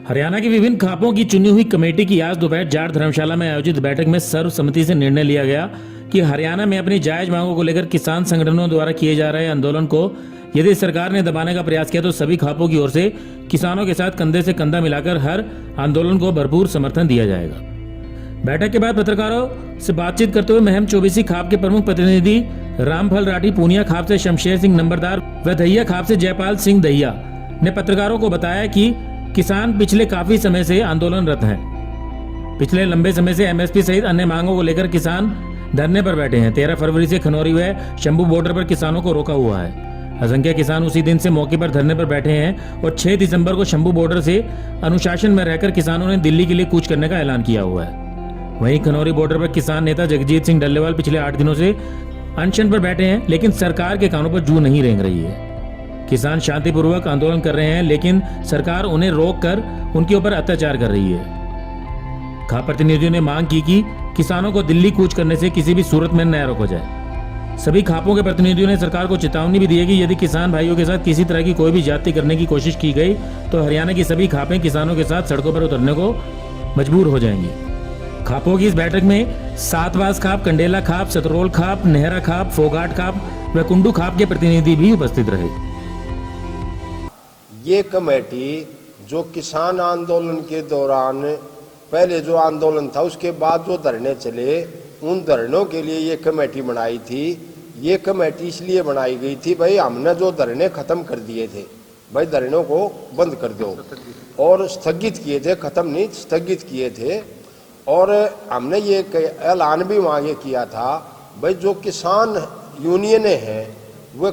हरियाणा की विभिन्न खापों की चुनी हुई कमेटी की आज दोपहर जाट धर्मशाला में आयोजित बैठक में सर्वसम्मति से निर्णय लिया गया कि हरियाणा में अपनी जायज मांगों को लेकर किसान संगठनों द्वारा किए जा रहे आंदोलन को यदि सरकार ने दबाने का प्रयास किया तो सभी खापों की ओर से किसानों के साथ कंधे से कंधा मिलाकर हर आंदोलन को भरपूर समर्थन दिया जाएगा। बैठक के बाद पत्रकारों से बातचीत करते हुए महम चौबीसी खाप के प्रमुख प्रतिनिधि रामफल राठी, पूनिया खाप से शमशेर सिंह नंबरदार व दहिया खाप से जयपाल सिंह दहिया ने पत्रकारों को बताया कि किसान पिछले काफी समय से आंदोलनरत हैं। पिछले लंबे समय से एमएसपी सहित अन्य मांगों को लेकर किसान धरने पर बैठे हैं। 13 फरवरी से खनौरी व शंभू बॉर्डर पर किसानों को रोका हुआ है। असंख्य किसान उसी दिन से मौके पर धरने पर बैठे हैं और 6 दिसंबर को शंभू बॉर्डर से अनुशासन में रहकर किसानों ने दिल्ली के लिए कूच करने का ऐलान किया हुआ है। वहीं खनौरी बॉर्डर पर किसान नेता जगजीत सिंह डल्लेवाल पिछले 8 दिनों से अनशन पर बैठे हैं, लेकिन सरकार के कानों पर जू नहीं रेंग रही है। किसान शांतिपूर्वक आंदोलन कर रहे हैं, लेकिन सरकार उन्हें रोककर उनके ऊपर अत्याचार कर रही है। खाप प्रतिनिधियों ने मांग की कि किसानों को दिल्ली कूच करने से किसी भी सूरत में न रोका जाए। सभी खापों के प्रतिनिधियों ने सरकार को चेतावनी भी दी है कि यदि किसान भाइयों के साथ किसी तरह की कोई भी जाति करने की कोशिश की गई तो हरियाणा की सभी खापें किसानों के साथ सड़कों पर उतरने को मजबूर हो जाएंगी। खापों की इस बैठक में सातवास खाप, कंडेला खाप, सतरोल खाप, नेहरा खाप, फोगाट खाप व कुंडू खाप के प्रतिनिधि भी उपस्थित रहे। ये कमेटी जो किसान आंदोलन के दौरान पहले जो आंदोलन था उसके बाद जो धरने चले, उन धरनों के लिए ये कमेटी बनाई थी। ये कमेटी इसलिए बनाई गई थी, भाई हमने जो धरने खत्म कर दिए थे, भाई धरनों को बंद कर दो, और स्थगित किए थे, खत्म नहीं स्थगित किए थे। और हमने ये ऐलान भी वहाँ किया था, भाई जो किसान यूनियनें हैं वो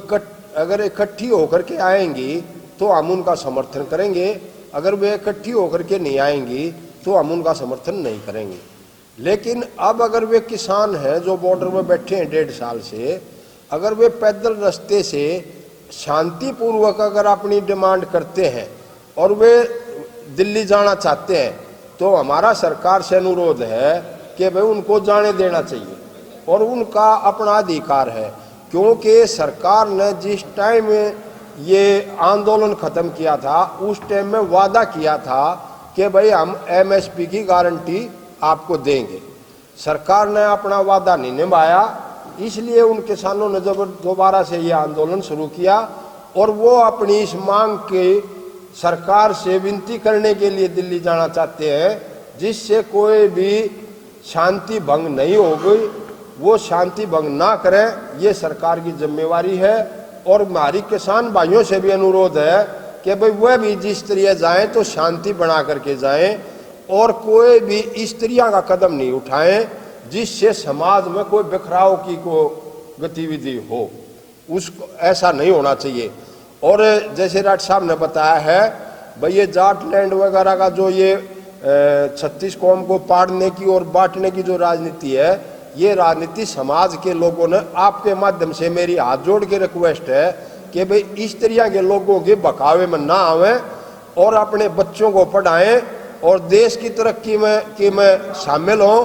अगर इकट्ठी होकर के आएंगी तो हम उनका समर्थन करेंगे, अगर वे इकट्ठी होकर के नहीं आएंगी तो हम उनका समर्थन नहीं करेंगे। लेकिन अब अगर वे किसान हैं जो बॉर्डर में बैठे हैं 1.5 साल से, अगर वे पैदल रास्ते से शांतिपूर्वक अगर अपनी डिमांड करते हैं और वे दिल्ली जाना चाहते हैं, तो हमारा सरकार से अनुरोध है कि भाई उनको जाने देना चाहिए और उनका अपना अधिकार है। क्योंकि सरकार ने जिस टाइम ये आंदोलन खत्म किया था उस टाइम में वादा किया था कि भाई हम एमएसपी की गारंटी आपको देंगे। सरकार ने अपना वादा नहीं निभाया, इसलिए उन किसानों ने जब दोबारा से ये आंदोलन शुरू किया और वो अपनी इस मांग के सरकार से विनती करने के लिए दिल्ली जाना चाहते हैं, जिससे कोई भी शांति भंग नहीं हो गई, वो शांति भंग ना करें, ये सरकार की जिम्मेवारी है। और हमारी किसान भाइयों से भी अनुरोध है कि भाई वह भी जिस तरह जाएं तो शांति बना करके जाएं और कोई भी इस तरह का कदम नहीं उठाएं जिससे समाज में कोई बिखराव की को गतिविधि हो, उसको ऐसा नहीं होना चाहिए। और जैसे राठ साहब ने बताया है, भाई ये जाट लैंड वगैरह का जो ये 36 कौम को पाड़ने की और बांटने की जो राजनीति है, ये राजनीति समाज के लोगों ने आपके माध्यम से मेरी हाथ जोड़ के रिक्वेस्ट है कि भाई इस तरह के लोगों के बकावे में ना आवें और अपने बच्चों को पढ़ाएं और देश की तरक्की में शामिल हों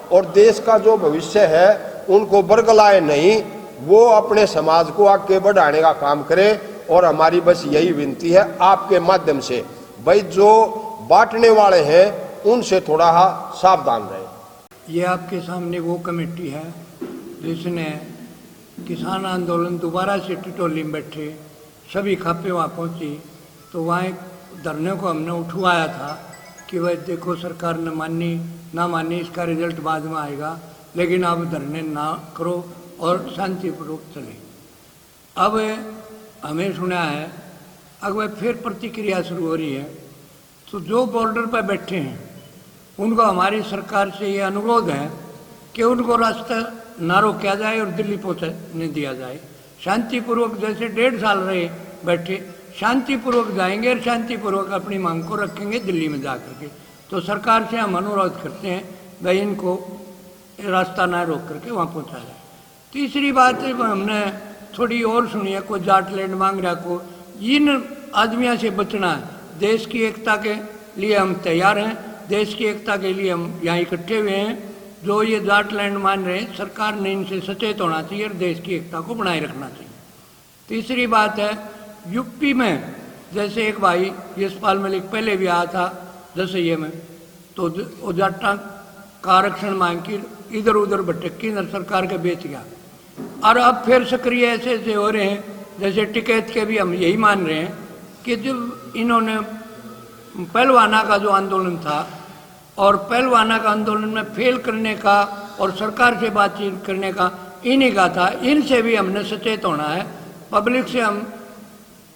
और देश का जो भविष्य है उनको बरगलाए नहीं, वो अपने समाज को आगे बढ़ाने का काम करें। और हमारी बस यही विनती है आपके माध्यम से, भाई जो बांटने वाले हैं उनसे थोड़ा सावधान रहें। ये आपके सामने वो कमेटी है जिसने किसान आंदोलन दोबारा से टिटोली में बैठे सभी खापे वहाँ पहुँची, तो वहाँ एक धरने को हमने उठवाया था कि भाई देखो सरकार ने मानी ना मानी इसका रिजल्ट बाद में आएगा, लेकिन आप धरने ना करो और शांतिपूर्वक चले। अब हमें सुना है अगर फिर प्रतिक्रिया शुरू हो रही है, तो जो बॉर्डर पर बैठे हैं उनको हमारी सरकार से ये अनुरोध है कि उनको रास्ता ना रोका जाए और दिल्ली पहुँचने दिया जाए। शांतिपूर्वक जैसे 1.5 साल रहे बैठे, शांतिपूर्वक जाएंगे और शांतिपूर्वक अपनी मांग को रखेंगे दिल्ली में जा करके। तो सरकार से हम अनुरोध करते हैं भाई इनको रास्ता ना रोक करके वहाँ पहुँचा जाए। तीसरी बात हमने थोड़ी और सुनी है, कोई जाट लैंड मांग रहा को, इन आदमियों से बचना है। देश की एकता के लिए हम तैयार हैं, देश की एकता के लिए हम यहाँ इकट्ठे हुए हैं। जो ये जाट लैंड मान रहे हैं, सरकार ने इनसे सचेत होना चाहिए और देश की एकता को बनाए रखना चाहिए। तीसरी बात है, यूपी में जैसे एक भाई यशपाल मलिक पहले भी आया था, दसइये में, तो वो जाटा का आरक्षण मांग की इधर उधर भटकी न सरकार के बेच गया। और अब फिर सक्रिय ऐसे ऐसे हो रहे हैं, जैसे टिकैत के भी हम यही मान रहे हैं कि जब इन्होंने पहलवाना का जो आंदोलन था और पहलवाना का आंदोलन में फेल करने का और सरकार से बातचीत करने का इन्हीं का था, इनसे भी हमने सचेत होना है। पब्लिक से हम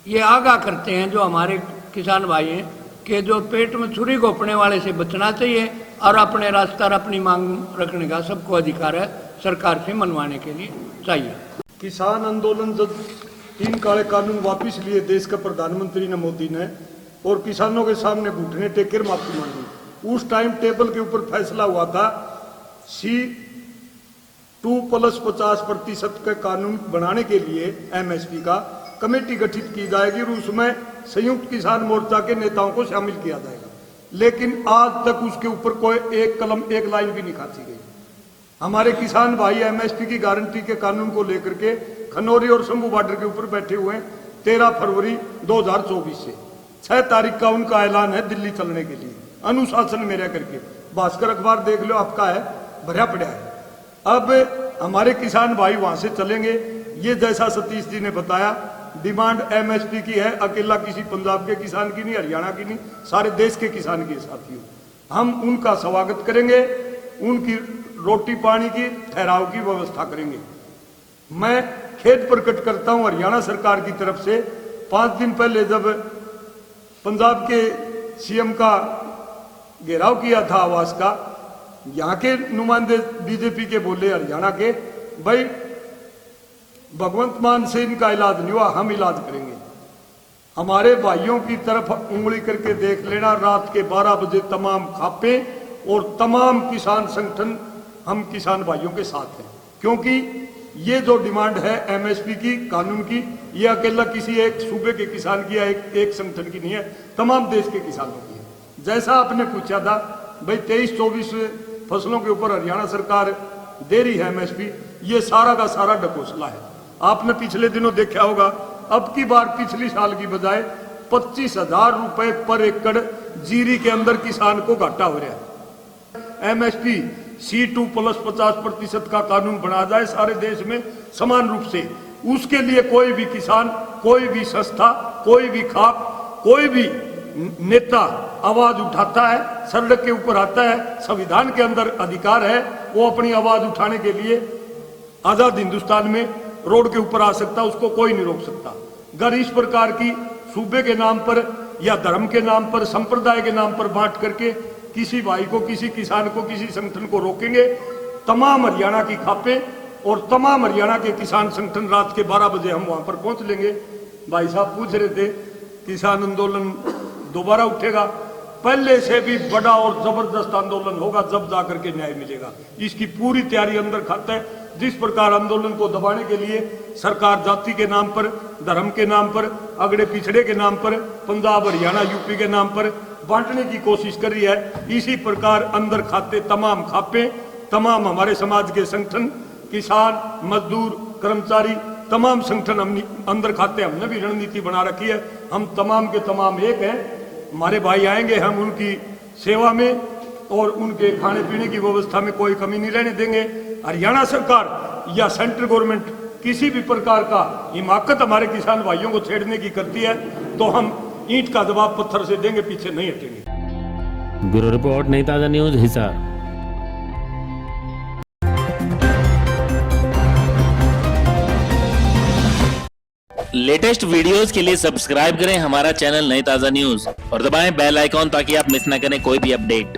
ये आगाह करते हैं जो हमारे किसान भाई हैं कि जो पेट में छुरी घोंपने वाले से बचना चाहिए और अपने रास्ता और अपनी मांग रखने का सबको अधिकार है, सरकार से मनवाने के लिए चाहिए। किसान आंदोलन जब 3 काले कानून वापिस लिए देश के प्रधानमंत्री ने मोदी ने और किसानों के सामने घुटने टेकर माफी मांगी, उस टाइम टेबल के ऊपर फैसला हुआ था C2+50% के कानून बनाने के लिए MSP का कमेटी गठित की जाएगी और उसमें संयुक्त किसान मोर्चा के नेताओं को शामिल किया जाएगा। लेकिन आज तक उसके ऊपर कोई एक कलम एक लाइन भी नहीं खाती गई। हमारे किसान भाई MSP की गारंटी के कानून को लेकर के खनौरी और शंभू बॉर्डर के ऊपर बैठे हुए हैं। 13 फरवरी 2024 से 6 तारीख का उनका ऐलान है दिल्ली चलने के लिए, अनुशासन में रह करके। भास्कर अखबार देख लो, आपका है, भरा पड़ा है। अब हमारे किसान भाई वहां से चलेंगे। ये जैसा सतीश जी ने बताया, डिमांड MSP की है, अकेला किसी पंजाब के किसान की नहीं, हरियाणा की नहीं, सारे देश के किसान की साथियों। हम उनका स्वागत करेंगे, उनकी रोटी पानी की ठहराव की व्यवस्था करेंगे। मैं खेद प्रकट करता हूं हरियाणा सरकार की तरफ से। 5 दिन पहले जब पंजाब के CM का घेराव किया था आवास का, यहाँ के नुमाइंदे BJP के बोले हरियाणा के, भाई भगवंत मान से इनका इलाज नहीं हुआ, हम इलाज करेंगे। हमारे भाइयों की तरफ उंगली करके देख लेना, रात के 12 बजे तमाम खापे और तमाम किसान संगठन हम किसान भाइयों के साथ हैं, क्योंकि ये जो डिमांड है MSP की कानून की, ये अकेला किसी एक सूबे के किसान की या एक संगठन की नहीं है, तमाम देश के किसानों की है। जैसा आपने पूछा था भाई 23-24 फसलों के ऊपर हरियाणा सरकार दे रही है MSP, ये सारा का सारा ढकोसला है। आपने पिछले दिनों देखा होगा, अब की बार पिछली साल की बजाय 25,000 रुपए पर एकड़ जीरी के अंदर किसान को घाटा हो रहा है। MSP C2+50% का कानून बना जाए सारे देश में समान रूप से। उसके लिए कोई भी किसान, कोई भी संस्था, कोई भी खाप, कोई भी नेता आवाज उठाता है, सड़क के ऊपर आता है, संविधान के अंदर अधिकार है, वो अपनी आवाज उठाने के लिए आजाद हिंदुस्तान में रोड के ऊपर आ सकता, उसको कोई नहीं रोक सकता। अगर इस प्रकार की सूबे के नाम पर या धर्म के नाम पर, संप्रदाय के नाम पर बांट करके किसी भाई को, किसी किसान को, किसी संगठन को रोकेंगे, तमाम हरियाणा की खापे और तमाम हरियाणा के किसान संगठन रात के 12 बजे हम वहां पर पहुंच लेंगे। भाई साहब पूछ रहे थे किसान आंदोलन दोबारा उठेगा, पहले से भी बड़ा और जबरदस्त आंदोलन होगा, जब जाकर के न्याय मिलेगा। इसकी पूरी तैयारी अंदर खाता है। जिस प्रकार आंदोलन को दबाने के लिए सरकार जाति के नाम पर, धर्म के नाम पर, अगड़े पिछड़े के नाम पर, पंजाब हरियाणा यूपी के नाम पर बांटने की कोशिश कर रही है, इसी प्रकार अंदर खाते तमाम खापे, तमाम हमारे समाज के संगठन, किसान, मजदूर, कर्मचारी, तमाम संगठन हम अंदर खाते। हमने भी रणनीति बना रखी है, हम तमाम के तमाम एक हैं। हमारे भाई आएंगे, हम उनकी सेवा में और उनके खाने पीने की व्यवस्था में कोई कमी नहीं रहने देंगे। हरियाणा सरकार या सेंट्रल गवर्नमेंट किसी भी प्रकार का हिमाकत हमारे किसान भाइयों को छेड़ने की करती है तो हम ईंट का जवाब पत्थर से देंगे, पीछे नहीं हटेंगे। ब्यूरो रिपोर्ट, नई ताजा न्यूज, हिसार। लेटेस्ट वीडियोस के लिए सब्सक्राइब करें हमारा चैनल नई ताजा न्यूज और दबाएं बेल आइकॉन ताकि आप मिस ना करें कोई भी अपडेट।